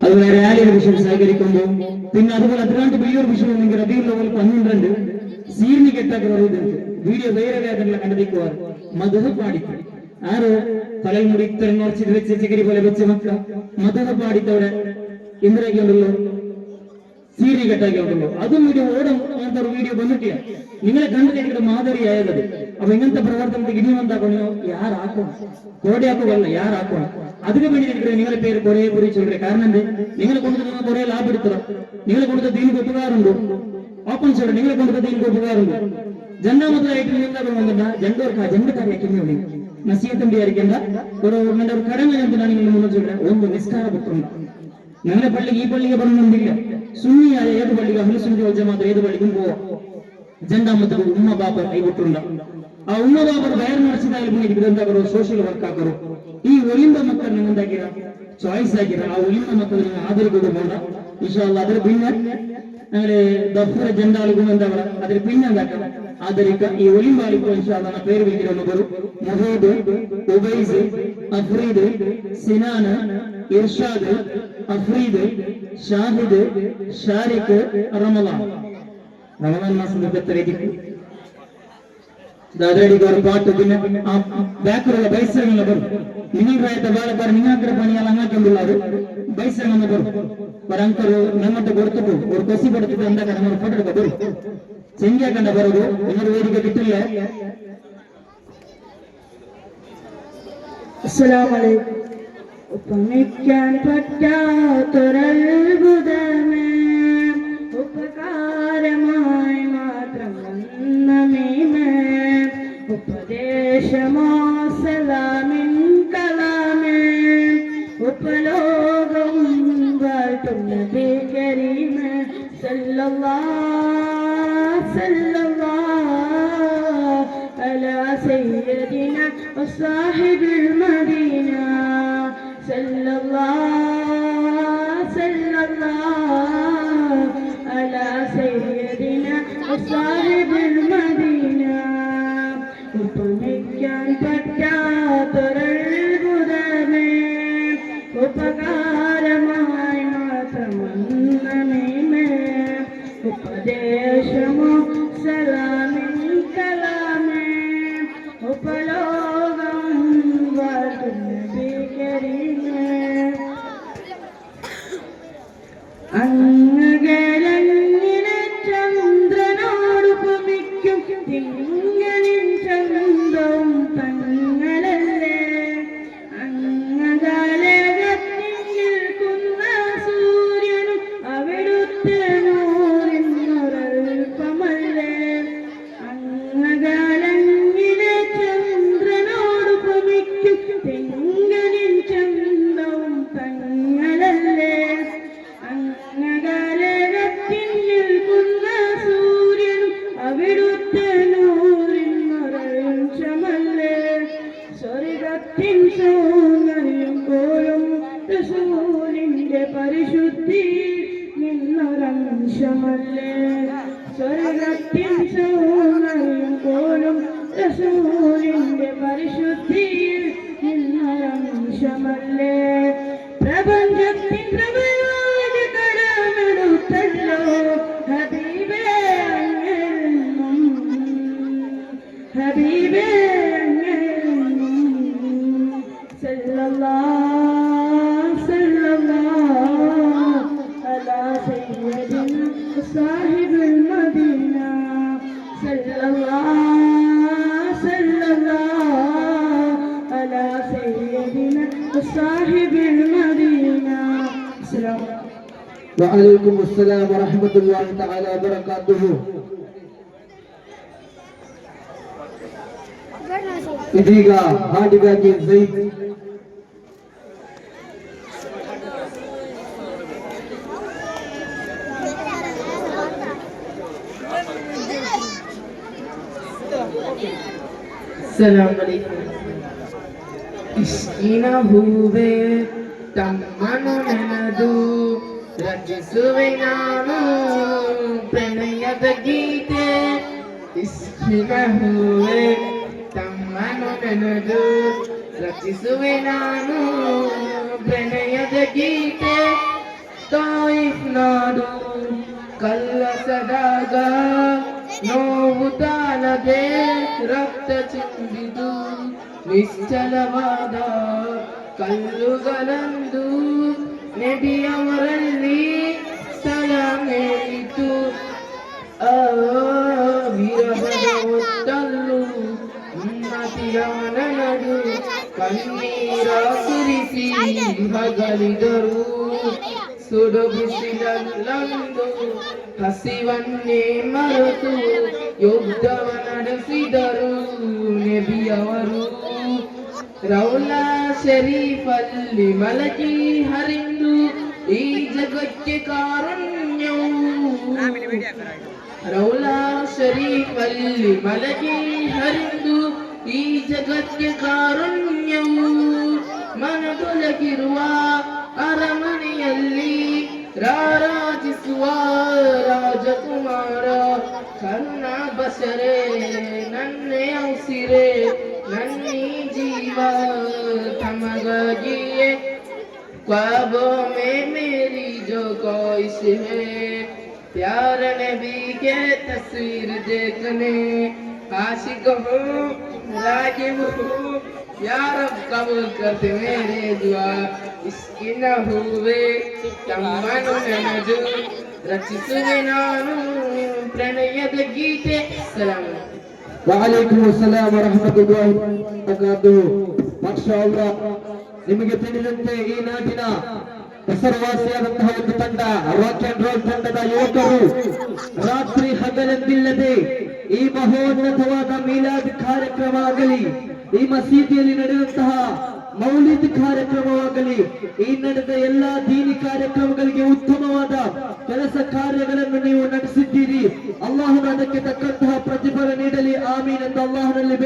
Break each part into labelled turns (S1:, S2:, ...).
S1: അതുപോലെ റാലിയുടെ വിഷയം സഹകരിക്കുമ്പോൾ പിന്നെ അതുപോലെ അതിനാണ്ട് വലിയൊരു വിഷയം ഉണ്ടെങ്കിൽ റബീഉൽ അവ്വൽ 12 സീരിനി കെട്ടാക്കുന്നത് വീഡിയോ വേറെ വേദന കണ്ടതിക്കുവാർ മധുഹ പാടിക്കും ആറ് തലയിൽ മുടി ഇത്തരം കുറച്ച് വെച്ച് ചകിരി പോലെ വെച്ച് മക്ക മധുഹ പാടിത്തവിടെ എന്തിനാക്കിയുണ്ടല്ലോ സീരി കെട്ടാക്കിയുണ്ടല്ലോ അതും വീഡിയോ ഓടും അങ്ങനത്തെ ഒരു വീഡിയോ വന്നിട്ടില്ല നിങ്ങളെ കണ്ടിട്ട് മാതൃകയായത് അപ്പൊ ഇങ്ങനത്തെ പ്രവർത്തനത്തിൽ ഇനിയും എന്താക്കണോ യാറാക്കണം കോടയാക്കുകയല്ല യാറാക്കണം അതിന് വേണ്ടി നിങ്ങളെ പേര് കുറെ കുറി ചൊല്ലേ കാരണം എന്ത് നിങ്ങളെ കൊണ്ടു കുറെ ലാഭം എടുത്തണം നിങ്ങളെ കൊടുത്ത ദീനിക്ക് ഉപകാരമുണ്ടോ ഓപ്പൺ ചൊല്ല നിങ്ങളെ കൊടുത്ത ദീനിക്ക് ഉപകാരമുണ്ടോ രണ്ടാമതായിട്ട് എന്താ പറയുന്നുണ്ട് ജണ്ടക്കാരിയാക്കി നസീഹത്തിന്റെ ആയിരിക്കേണ്ട ഒരു കടമ എന്തിനാണ് നിങ്ങൾ മുന്നോട്ട് ചൊല്ലുക ഒന്ന് നിസ്കാര പുത്രമുണ്ട് ഞങ്ങളുടെ പള്ളി ഈ പള്ളിയെ പറഞ്ഞൊന്നില്ല സുന്നിയായ ഏത് പള്ളിക്ക് അഹ്ലുസുന്നത്തി വൽ ജമാഅത്ത് ഏത് പള്ളിക്കും പോവാം രണ്ടാമത്തെ ഉമ്മ ബാപ്പ കൈവിട്ടുണ്ട് ആ ഉമ്മ ബാപ്പർ വയർ നിറച്ചതായാലും എന്താ പറയുക സോഷ്യൽ വർക്ക് ആക്കറോ ഈ ഒലിമ്പ മക്കൾ നിങ്ങൾ എന്താക്കിയ ചോയ്സ് ആക്കിയ ആ ഒലിമ്പ മക്കൾ നിങ്ങൾ ആദരിക്കുക പോണ്ട ഇൻഷാല്ലാ അതിൽ പിന്നെ ഞങ്ങള് ദഫ്ര ജണ്ടാളിക്കും എന്താ പറയുക അതിൽ പിന്നെ എന്താക്കണം ആദരിക്കുക ഈ ഒലിമ്പാലിക്കും ഇൻഷാല്ലാ പേര് വിളിക്കുന്ന ഒരു മുഹീദ് ഉബൈസ് അഫ്രീദ് സിനാന് ഇർഷാദ് അഫ്രീദ് ഷാഹിദ് ഷാരിഖ് റമളാൻ മാസം അതിരടിക്ക് ഒരു പാട്ട് പിന്നെ ആ ബാക്കിലുള്ള ബൈസരങ്ങൾ വരും നിങ്ങളുടെ ബാലക്കാർ നിങ്ങൾക്ക് പണിയാൽ അങ്ങാക്കുള്ളത് ബൈസരങ്ങൾ വരും ഒരങ്കರು നമ്മട്ട് കൊടുത്തിട്ടു ഒരു കൊസി കൊടുത്തിട്ട് എന്താ നമ്മൾ ഫോട്ടോ എടുക്കാൻ വരും ചെഞ്ചാക്കണ്ട പറഞ്ഞു നിങ്ങളുടെ വേദിക്ക് കിട്ടില്ല
S2: അസ്സലാമു അലൈക്കും ഉപമിക്കാൻ പറ്റാത്തൊരത്ഭുതമേ ഉപകാരമായി മാത്രം വന്ന മീമേ ഉപദേശമോ സലാമിൻ കലാമേ ഉപലോകം വാഴ്ത്തും നബി കരീമേ സല്ലല്ലാഹു സല്ലല്ലാഹു അലാ സയ്യിദിനാ വസാഹിബിൽ മദീന സല്ലല്ലാഹു സല്ലല്ലാഹു അലാ സയ്യിദിനാ വസാഹിബിൽ മദീന ഉപമിക്കാൻ പറ്റാത്തൊരത്ഭുതമേ ഉപകാരമായി മാത്രം വന്ന മീമേ ഉപദേശമോ സലാമിൻ കലാമേ ഉപലോകം വാഴ്ത്തും നബി കരീമേ അങ്ങകലങ്ങിനെ ചന്ദ്രനോട് ഉപമിക്കും തിങ്കളിൻ ചന്തവും തങ്ങളല്ലേ അങ്ങകാലകത്തിൽ നിൽക്കുന്ന സൂര്യനും അവിടുത്തെ നൂറിനൊരൽപ്പമല്ലേ അങ്ങകാലങ്ങിനെ ചന്ദ്രനോട് ഉപമിക്കും തിങ്കളിൻ ചന്തവും തങ്ങളല്ലേ അങ്ങകാലകത്തിൽ നിൽക്കുന്ന സൂര്യനും അവിടുത്തെ നൂറിനൊരംശമല്ലേ സ്വർഗത്തിൻ സൗന്ദര്യം പോലും റസൂലിന്റെ പരിശുദ്ധി നിന്നൊരംശമല്ലേ സ്വർഗത്തിൻ സൗന്ദര്യം പോലും റസൂലിന്റെ പരിശുദ്ധി നിന്നൊരംശമല്ലേ പ്രപഞ്ചത്തിൻ പ്രഭയോട് കടമെടുത്തല്ലോ ഹബീബേ അങ്ങെന്നും ഹബീബേ അങ്ങെന്നും സല്ലല്ലാഹു സല്ലല്ലാഹു അലാ സയ്യിദിനാ സാഹിബിൽ മദീന സല്ലല്ലാഹു സല്ലല്ലാഹു അലാ സയ്യിദിനാ സാഹിബിൽ മദീന. അസ്സലാമു
S3: വഅലൈക്കും അസ്സലാം വറഹ്മത്തുള്ളാഹി തആല വബറകാതുഹു. ಇದೀಗ ಹಾಡಿಗಾಗಿ ಝೈದ್
S4: ಅಸ್ಸಲಾಮು ಅಲೈಕುಂ. ಇಷ್ಕಿನ ಹೂವೇ ತಮ್ಮನು ನೆನೆದು ರಚಿಸುವೆ ನಾನು ಪ್ರಣಯದ ಗೀತೆ. ಇಷ್ಕಿನ ಹೂವೇ ತಮ್ಮನು ನೆನೆದು ರಚಿಸುವೆ ನಾನು ಪ್ರಣಯದ ಗೀತೆ. ನಾಡು ಕಲ್ಲಸದಾಗ ನೋವು ತಾಳದೆ ರಕ್ತ ಚಿಂದಿದು ನಿಶ್ಚಲವಾದ ಕಲ್ಲುಗಳಂದು ನಬಿಯವರಲ್ಲಿ ಸ್ಥಳ ಮೇಲಿತು. ಆ ವಿರಹದ ಹೊತ್ತಲ್ಲೂ ಉನ್ನತಿಯ ನಡು ಕಣ್ಣೀರ ಸುರಿಸಿ ಹಗಲಿದರು. ಸುಡು ಬಿಸಿಲಲ್ಲೊಂದು ಹಸಿವನ್ನೇ ಮರೆತು ಯುದ್ಧವ ನಡೆಸಿದರು ನಬಿಯವರು. ರೌಲಾ ಶರೀಫಲ್ಲಿ ಮಲಗಿ ಹರಿದು ಈ ಜಗಕ್ಕೆ ಕಾರುಣ್ಯವು. ರೌಲಾ ಶರೀಫಲ್ಲಿ ಮಲಗಿ ಹರಿದು ಈ ಜಗಕ್ಕೆ ಕಾರುಣ್ಯವು. ಮನದೊಳಗಿರುವ ಅರಮನೆಯಲ್ಲಿ ರಾರಾಜಿಸುವ ರಾಜಕುಮಾರ ಕನ್ನ ಬಸರೆ ನನ್ನೇ ಉಸಿರೆ ನನ್ನಿ ಜೀವ ತಮಗಾಗಿಯೇ ख्वाबों में मेरी जो ख्वाहिश है प्यार नबी के तस्वीर देखने आशिक हूँ रागिब हूँ या रब कबूल करते मेरे दुआ. इसकी न हुए ತಮ್ಮನು ನೆನೆದು ರಚಿಸುವೆ ನಾನು ಪ್ರಣಯದ ಗೀತೆ. ಸಲಾಮ್.
S3: وعليكم السلام ورحمة الله وبركاته. ಮಾಶಾಅಲ್ಲಾ. ನಿಮಗೆ ತಿಳಿದಂತೆ ಈ ನಾಡಿನ ಹೆಸರುವಾಸಿಯಾದಂತಹ ಒಂದು ತಂಡ ರಾಕ್ ಅಂಡ್ ರೋಲ್ ತಂಡದ ಯುವಕರು ರಾತ್ರಿ ಹಗಲೆಂದಿಲ್ಲದೆ ಈ ಮಹೋನ್ನತವಾದ ಮೀಲಾದ್ ಕಾರ್ಯಕ್ರಮ ಆಗಲಿ, ಈ ಮಸೀದಿಯಲ್ಲಿ ನಡೆದಂತಹ ಮೌಲಿದ್ ಕಾರ್ಯಕ್ರಮವಾಗಲಿ, ಈ ನಡೆದ ಎಲ್ಲಾ ದೀನಿ ಕಾರ್ಯಕ್ರಮಗಳಿಗೆ ಉತ್ತಮವಾದ ಕೆಲಸ ಕಾರ್ಯಗಳನ್ನು ನೀವು ನಡೆಸಿದ್ದೀರಿ. ಅಲ್ಲಾಹನು ಅದಕ್ಕೆ ತಕ್ಕಂತಹ ಪ್ರತಿಫಲ ನೀಡಲಿ, ಆಮೀನ್ ಎಂದು ಅಲ್ಲಾಹನಲ್ಲಿ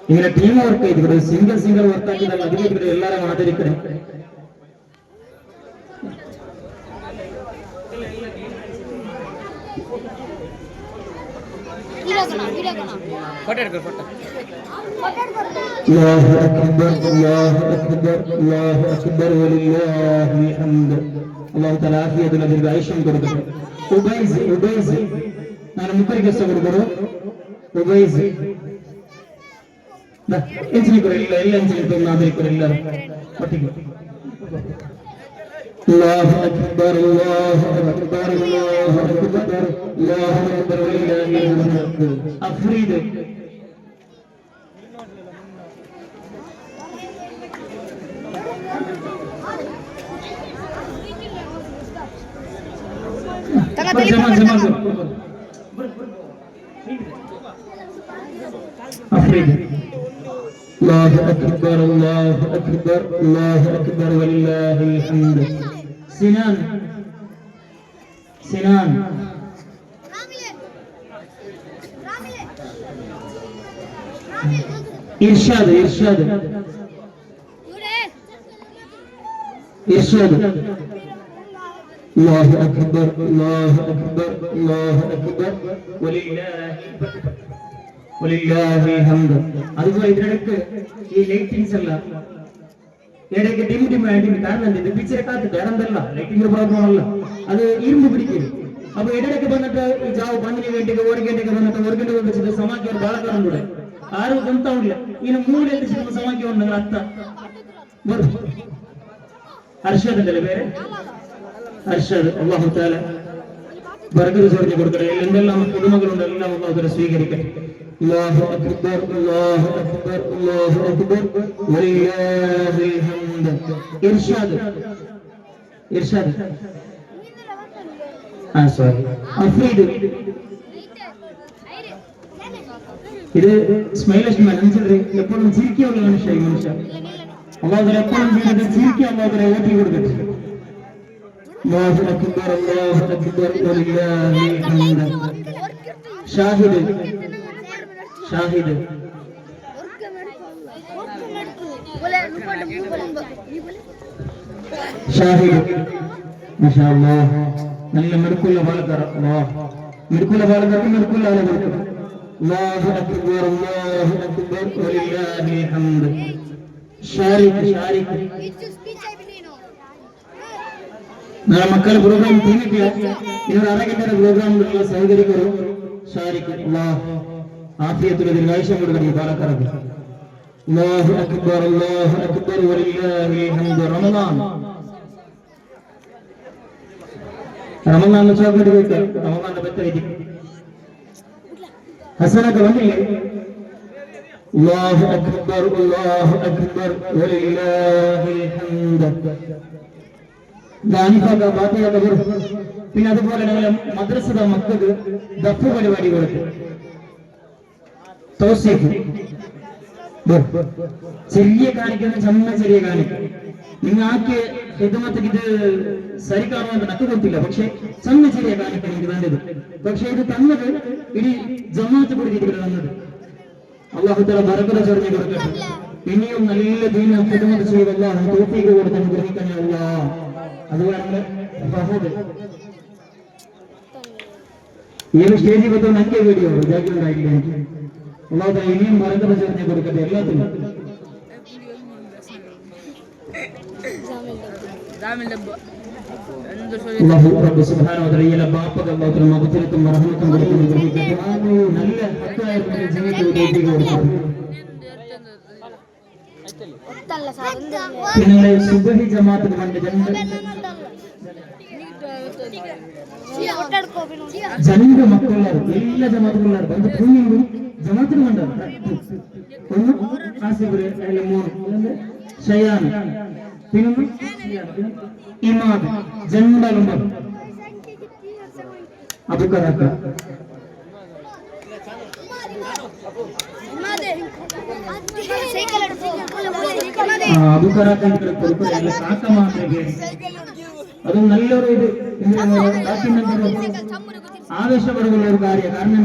S1: ಇങ്ങനെ ಟೀಮ್ ವರ್ಕ್ ಐತಿ ಬಿಡು, ಸಿಂಗಲ್ ವರ್ಕ್ ಆಗಿದಲ್ಲ, ಅದಕ್ಕೆ ಬಿಡು ಎಲ್ಲಾರ ಮಾತಾಡಿ ಕಡೆ.
S3: الله أكبر الله أكبر الله أكبر ولله الحمد.
S1: الله تعالى ಆಫಿಯತನ ದೀರ್ಘಾಯುಷ್ಯ ಕೊಡಬೇಕು. ಉಬೈಸ್ ನಾನು ಮುಖರಿಗೆ ಕೊಡಬಹುದು. ಉಬೈಸ್ ಎಲ್ಲ ನಾಗರಿಕರು ಎಲ್ಲರೂ ಒಟ್ಟಿಗೆ.
S3: الله أكبر الله أكبر الله أكبر الله أكبر ولله الحمد.
S1: أفريد أفريد
S3: الله أكبر الله أكبر الله أكبر ولله الحمد.
S1: سنان إرشاد
S3: الله أكبر الله أكبر الله أكبر
S1: ولله الحمد. അതുപോലെ ഇതിനിടയ്ക്ക് ഈ ലൈറ്റിങ്സ് അല്ല ഇടയ്ക്ക് ഡിം ആയിട്ട് കാരണം ഇത് പിക്ചറൊക്കെ വേറെന്തല്ല ലൈറ്റിംഗ് പ്രോബ്ലം അല്ല, അത് ഇരുമ്പ് പിടിക്കും. അപ്പൊ ഇടയ്ക്ക് വന്നിട്ട് ഈ ജാവ് 12 ಗಂಟೆಗೆ 1 ಗಂಟೆಗೆ വന്നിട്ട് 1 ಗಂಟೆಗೆ വെച്ചിട്ട് സമാക്കിയവർ ബാലക്കാരുണ്ട് ആരും ഗംതാവില്ല. ഇനി 3 എത്തിച്ചിട്ട് സമാക്കിയവർ നിങ്ങൾ അത്ത അർഷദല്ലേ പേര് അർഷദ്. അല്ലാഹു തആല ബർക്കത്ത് ചൊരിഞ്ഞു കൊടുക്കട്ടെ. എന്തെല്ലാം കുടുംബങ്ങളുണ്ട് എല്ലാം അല്ലാഹു സ്വീകരിക്കട്ടെ.
S3: الله أكبر الله أكبر الله أكبر ولله الحمد.
S1: إرشاد sorry أفريد. ഇത് സ്മൈലസ് മനസ്സിലെ എപ്പോഴും ചിരിക്കാനുള്ള മനുഷ്യ അല്ലാഹു എപ്പോഴും ചിരിക്കാൻ അല്ലാഹു ഓട്ടി കൊടുക്കട്ടെ.
S3: الله أكبر الله أكبر ولله الحمد.
S1: ഷാഹിദ്
S3: شاهد ما شاء الله
S1: നല്ല മിടുക്കുള്ള പാലക്കാർ മിടുക്കുള്ള പാലക്കാർക്ക് മിടുക്കുള്ള ആളെ കൊടുക്കും. അല്ലാഹു അക്ബർ അല്ലാഹു അക്ബർ വലില്ലാഹിൽ ഹംദ്. ഷാരിഖ് നാളെ മക്കളെ പ്രോഗ്രാം തീർന്നിട്ടില്ല. നിങ്ങൾ അരങ്ങേറ്റ പ്രോഗ്രാമുകളുള്ള സഹകരിക്കൂ. ഷാരിഖ് അല്ലാഹ് ആഫിയത്തുള്ള ദീർഘായുഷ്യം കൊടുക്കട്ടെ പാലക്കാർക്ക്. അല്ലാഹു അക്ബർ വലില്ലാഹിൽ ഹംദ്. റമദാൻ ചോക്ലേറ്റ് കഴിക്കാം. റമദാന്റെ പറ്റായി ഹസനൊക്കെ വന്നില്ലേ? അല്ലാഹു അക്ബർ വലില്ലാഹിൽ ഹംദ്. പിന്നെ അതുപോലെ ഞങ്ങളെ മദ്രസയുടെ മക്കൾക്ക് ദഫ് പരിപാടി കൊടുക്കും. ചെറിയ കാണിക്കുന്ന ചെറിയ കാണിക്കും. നിങ്ങൾക്ക് ഹിദമത്ത് ഇത് സരി കാണുവാൻ നക്ക് കൊടുത്തില്ല. പക്ഷെ ചെറിയ കാണിക്കാൻ എനിക്ക് വേണ്ടത്. പക്ഷെ ഇത് തന്നത് ഇനി ജമാഅത്ത് കൊടുത്തിട്ട് തന്നത്. അല്ലാഹു തആല ബറക്കത്ത് ചൊരിഞ്ഞു കൊടുക്കട്ടെ. ഇനിയും നല്ല ദീന ഹിദമത്ത് ചെയ്ത് അല്ലാഹു തൗഫീഖ് കൊടുത്ത് അനുഗ്രഹിക്കണേ അല്ലാഹ്. അതുപോലെ ഈ ഒരു സ്റ്റേജിൽ പറ്റും എനിക്ക് വീഡിയോ ഉണ്ടായില്ല. എനിക്ക് അല്ലാഹു തആല ഇനിയും ബറക്കത്ത് ചൊരിഞ്ഞു കൊടുക്കട്ടെ എല്ലാത്തിനും. അല്ലാഹു റബ്ബ് സുബ്ഹാനഹു വ തആല ബാപ്പക്ക് അല്ലാഹു തആല മഗ്ഫിറത്തും റഹ്മത്തും കൊടുത്ത് അനുഗ്രഹിക്കട്ടെ. നല്ല ഹക്കായ ജീവിതത്തിൽ കൊടുക്കട്ടെ. നിങ്ങളെ സുബഹി ജമാഅത്ത് കണ്ട് ജനന്റെ മക്കളുള്ളവർ എല്ലാ ജമാഅത്തുള്ളവർ അത് ഭൂമിയും ജമാഅത്തിന് കണ്ടത്. ഒന്ന് ആസിബ് മൂന്ന് ഷയാൻ പിന്നെ ഇമാദ് ജണ്ടലും അബുക്കറാക്ക അബുക്കറാക്ക കാക്ക മാത്രമേ അത് നല്ലൊരു ഇത് ആവേശപ്പെടുന്ന ഒരു കാര്യം. കാരണം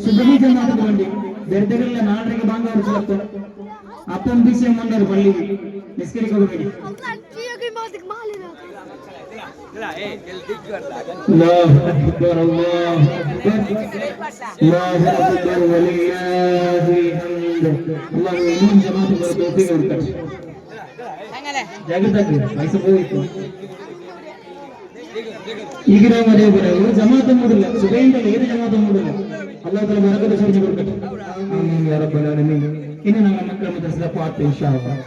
S1: സുബഹി ജമാഅത്തിന് വേണ്ടി ദരിദ്രകളിലെ 4:30 ബാങ്ക് ചിലപ്പോൾ അപ്പം ബിസിയം കൊണ്ടൊരു പള്ളി നിസ്കരിക്കാൻ വേണ്ടി അല്ലാഹു അക്ബർ വലില്ലാഹിൽ ഹംദ്. അല്ലാഹു ഇനിയും ജമാഅത്ത് കൊണ്ട് തൗഫീഖ് കൊടുക്കട്ടെ. ജാഗ്രത പൈസ പോയിപ്പോ ഈ ഗ്രാമം അതേപോലെ ഒരു ജമാഅത്തും കൂടില്ല. സുബൈന്റെ ഏത് ജമാഅത്തും കൂടില്ല. അല്ലാഹു തആല ബറക്കത്ത് ചൊരിഞ്ഞു കൊടുക്കട്ടെ. ആമീൻ യാ റബ്ബൽ ആലമീൻ. ഇനി ഞങ്ങൾ മക്കളെ മുതസ്സ പാട്ട് ഇൻഷാ അല്ലാഹ്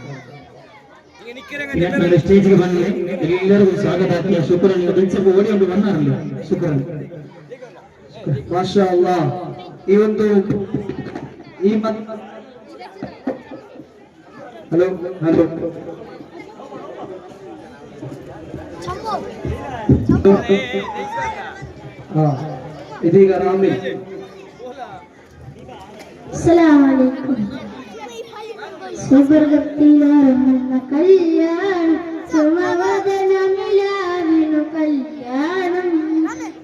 S1: ഞങ്ങളുടെ സ്റ്റേജിൽ വന്ന് എല്ലാവർക്കും സ്വാഗതാക്കിയ ശുക്രൻ വിളിച്ചപ്പോൾ ഓടിയോണ്ട് വന്നാറില്ല. ശുക്രൻ
S3: ಮಾಷಾ ಅಲ್ಲಾಹ್. ಈ ಒಂದು ಹಲೋ ಇದೀಗ ರಾಮಿ
S2: അസ്സലാമു അലൈക്കും. സുവർഗത്തിലൊരുങ്ങുന്ന കല്യാണം സുമവദനമിലാവിനു കല്യാണം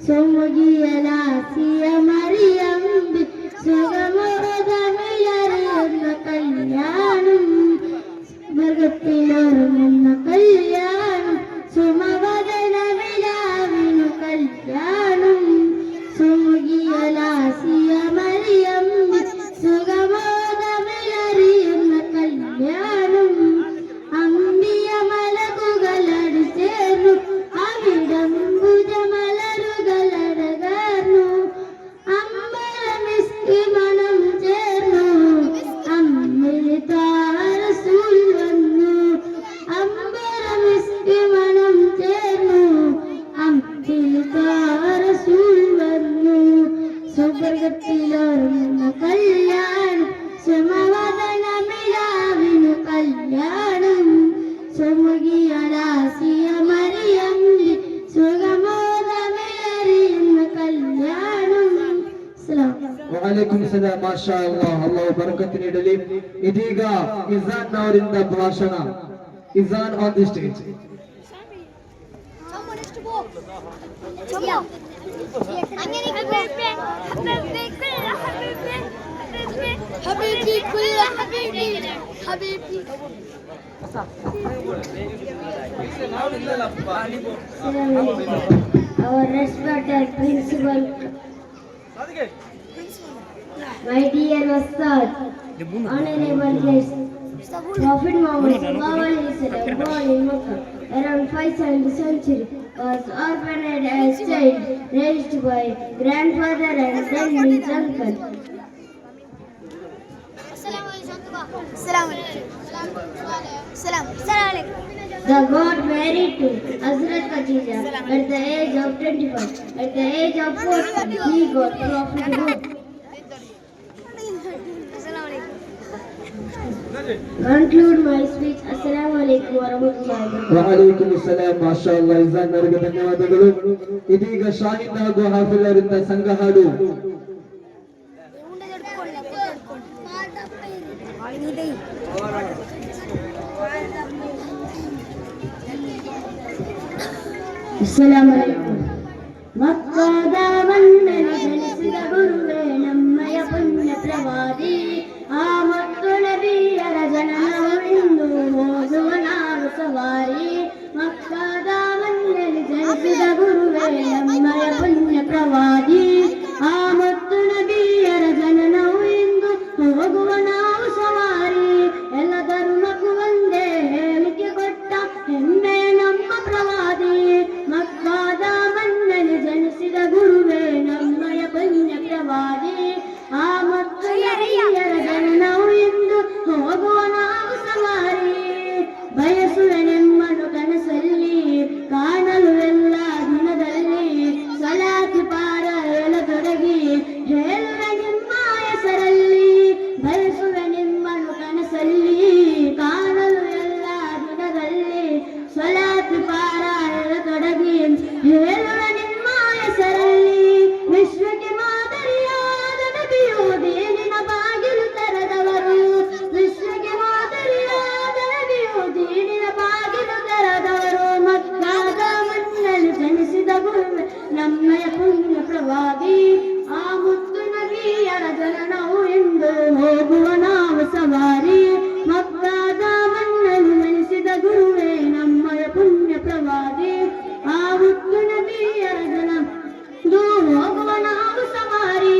S2: സുമുഖിയലാസിയ മറിയമ്പി സുഗമോദമിലറിയുന്ന കല്യാണം സുവർഗത്തിലൊരുങ്ങുന്ന കല്യാണം സുമവദനമിലാവിനു കല്യാണം സുമുഖിയലാസിയ മറിയമ്പി സുഗമോദമിലറിയുന്ന കല്യാണം അമ്പിയ മലകുകളടി ചേർന്നു അവിടംബുജ മലരുകളടകർന്നു അമ്പലമിസ്കി മണം ചേർന്നു അമ്മിലിതാരസൂൽ വന്നു അമ്പലമിസ്കി മണം ചേർന്നു അമ്മിലിതാരസൂൽ വന്നു സുവർഗത്തിലൊരുങ്ങുന്ന കല്യാണം സുമവദനമിലാവിനു കല്യാണം സുമുഖിയലാസിയ മറിയമ്പി സുഗമോദമിലറിയുന്ന കല്യാണം.
S3: വഅലൈക്കും സലാം. മാഷാ അല്ലാഹ്. അല്ലാഹു ബറക്കത്തിനെ ഇടಲಿ. ಇದೀಗ ಇಜಾನ್ ಅವರಿಂದ ಭಾಷಣ. ಇಜಾನ್ on the stage.
S5: حبيبي كل حبيبي حبيبي
S2: Our respected principal, my dear Ustad, honorable guests, Prophet Muhammad sallallahu alaihi wasallam, born in Makkah around 570 century, was orphaned as child, raised by grandfather and then his uncle. The God married to Hazrat Khadija at the age of 25. At the age of 40, he got prophethood. Conclude my speech. Assalamu alaikum wa rahmatullahi wa barakatuh.
S3: ವಅಲೈಕುಮ್ ಅಸ್ಸಲಾಂ ಮಾಶಾಅಲ್ಲಾ ಇಜಾನ್ ಅವರಿಗೆ ಧನ್ಯವಾದಗಳು. ಇದೀಗ ಶಾಹಿದ್ ಹಾಗೂ ಹಾಫಿಜರಿಂದ ಸಂಘ ಹಾಡು.
S2: Assalamu alaikum. ಮಕ್ಕದ ಮಣ್ಣಲ್ಲಿ ಜನಿಸಿದ ಗುರುವೇ ನಮ್ಮಯ ಪುಣ್ಯ ಪ್ರವಾದಿ. ಆ ಮತ್ತು ನಬಿಯರ ಜನನವೆಂದು ಹೋಗುವ ನಾವು ಸವಾರಿ. ಮಕ್ಕದ ಮಣ್ಣಲ್ಲಿ ಜನಿಸಿದ ಗುರುವೇ ನಮ್ಮಯ ಪುಣ್ಯ ಪ್ರವಾದಿ. ಆ ಮತ್ತು ನಬಿಯರ ಜನನವು ಎಂದು ಹೋಗುವ ನಾವು ಸವಾರಿ. ಎಲ್ಲ ಧರ್ಮಕ್ಕೂ ಒಂದೇ ಹೇಳಿಕೆ ಕೊಟ್ಟ ಹೆಮ್ಮೆಯ ನಮ್ಮ ಪ್ರವಾದಿ. ಮಕ್ಕದ ಮಣ್ಣಲ್ಲಿ ಜನಿಸಿದ ಗುರುವೇ ನಮ್ಮಯ ಪುಣ್ಯ ಪ್ರವಾದಿ. ಆ ಮತ್ತು ನಬಿಯರ ಜನನವು ಎಂದು ಹೋಗುವ ನಾವು ಸವಾರಿ. ಬಯಸುವೆನೆಮ್ಮನು ಕನಸಲ್ಲಿ ಕಾಣಲು ಎಲ್ಲ ದಿನದಲ್ಲಿ. ಸಲಾತು ಪಾರಾಯಣ ತೊಡಗಿ ಹೇಳುವೆ ನಿಮ್ಮ ಹೆಸರಲ್ಲಿ. ಬಯಸುವೆ ನಿಮ್ಮನು ಕನಸಲ್ಲಿ ಕಾಣಲು ಎಲ್ಲ ದಿನದಲ್ಲಿ. ಸಲಾತು ಪಾರಾಯಣ ತೊಡಗಿ ಹೇಳುವೆ ನಿಮ್ಮ ಹೆಸರಲ್ಲಿ. ವಿಶ್ವಕ್ಕೆ ಮಾದರಿಯಾದ ನಬಿಯು ದೀನಿನ ಬಾಗಿಲು ತೆರೆದವರು. ವಿಶ್ವಕ್ಕೆ ಮಾದರಿಯಾದ ನಬಿಯು ದೀನಿನ ಬಾಗಿಲು ತೆರೆದವರು. ಮಕ್ಕದ ಮಣ್ಣಲ್ಲಿ ಜನಿಸಿದ ಗುರುವೆ ನಮ್ಮಯ ಪುಣ್ಯ ಪ್ರವಾದಿ. ಆ ಮುತ್ತು ನಬಿಯರ ಜನನವು ಎಂದು ಹೋಗುವ ನಾವು ಸವಾರಿ. ಮಕ್ಕದ ಮಣ್ಣಲ್ಲಿ ಜನಿಸಿದ ಗುರುವೇ ನಮ್ಮಯ ಪುಣ್ಯ ಪ್ರವಾದಿ. ಆ ಮುತ್ತು ನಬಿಯರ ಜನನವು ಹೋಗುವ ನಾವು ಸವಾರಿ.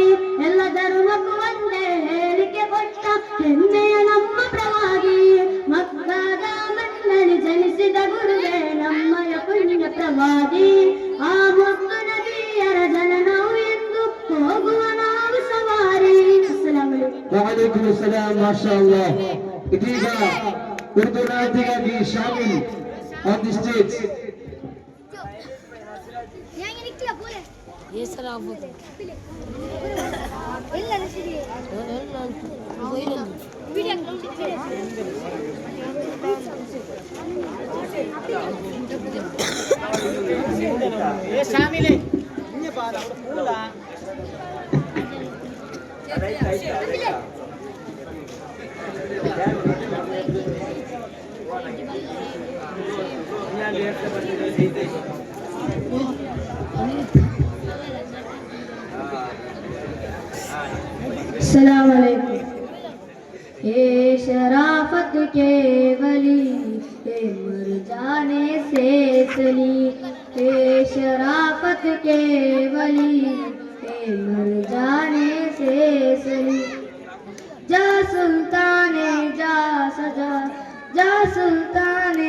S2: ಎಲ್ಲ ಧರ್ಮಕ್ಕೂ ಒಂದೇ ಹೇಳಿಕೆ ಕೊಟ್ಟ ಹೆಮ್ಮೆಯ ನಮ್ಮ ಪ್ರವಾದಿ. ಮಕ್ಕದ ಮಣ್ಣಲ್ಲಿ ಜನಿಸಿದ ಗುರುವೇ ನಮ್ಮಯ ಪುಣ್ಯ ಪ್ರವಾದಿ. ಆ ಮುತ್ತು ನಬಿಯರ ಜನನವು ಎಂದು ಹೋಗುವ ನಾವು ಸವಾರಿ. ಅಸ್ಸಲಾಮು ಅಲೈಕುಂ.
S3: ವಅಲೈಕುಮ್ ಅಸ್ಸಲಾಂ ಮಾಶಾಅಲ್ಲಾ. ಇದೀಗ ಉರ್ದು ನಾಟಿಗಾಗಿ ಶಾಮಿಲ್ ಆನ್ ದಿ ಸ್ಟೇಜ್.
S2: अस्सलाम वालेकुम। ये शराफत के वली ये मर जाने से चली। ये शराफत के वली ये मर जाने से चली। जा सुल्ताने जा सजा जा सुल्तान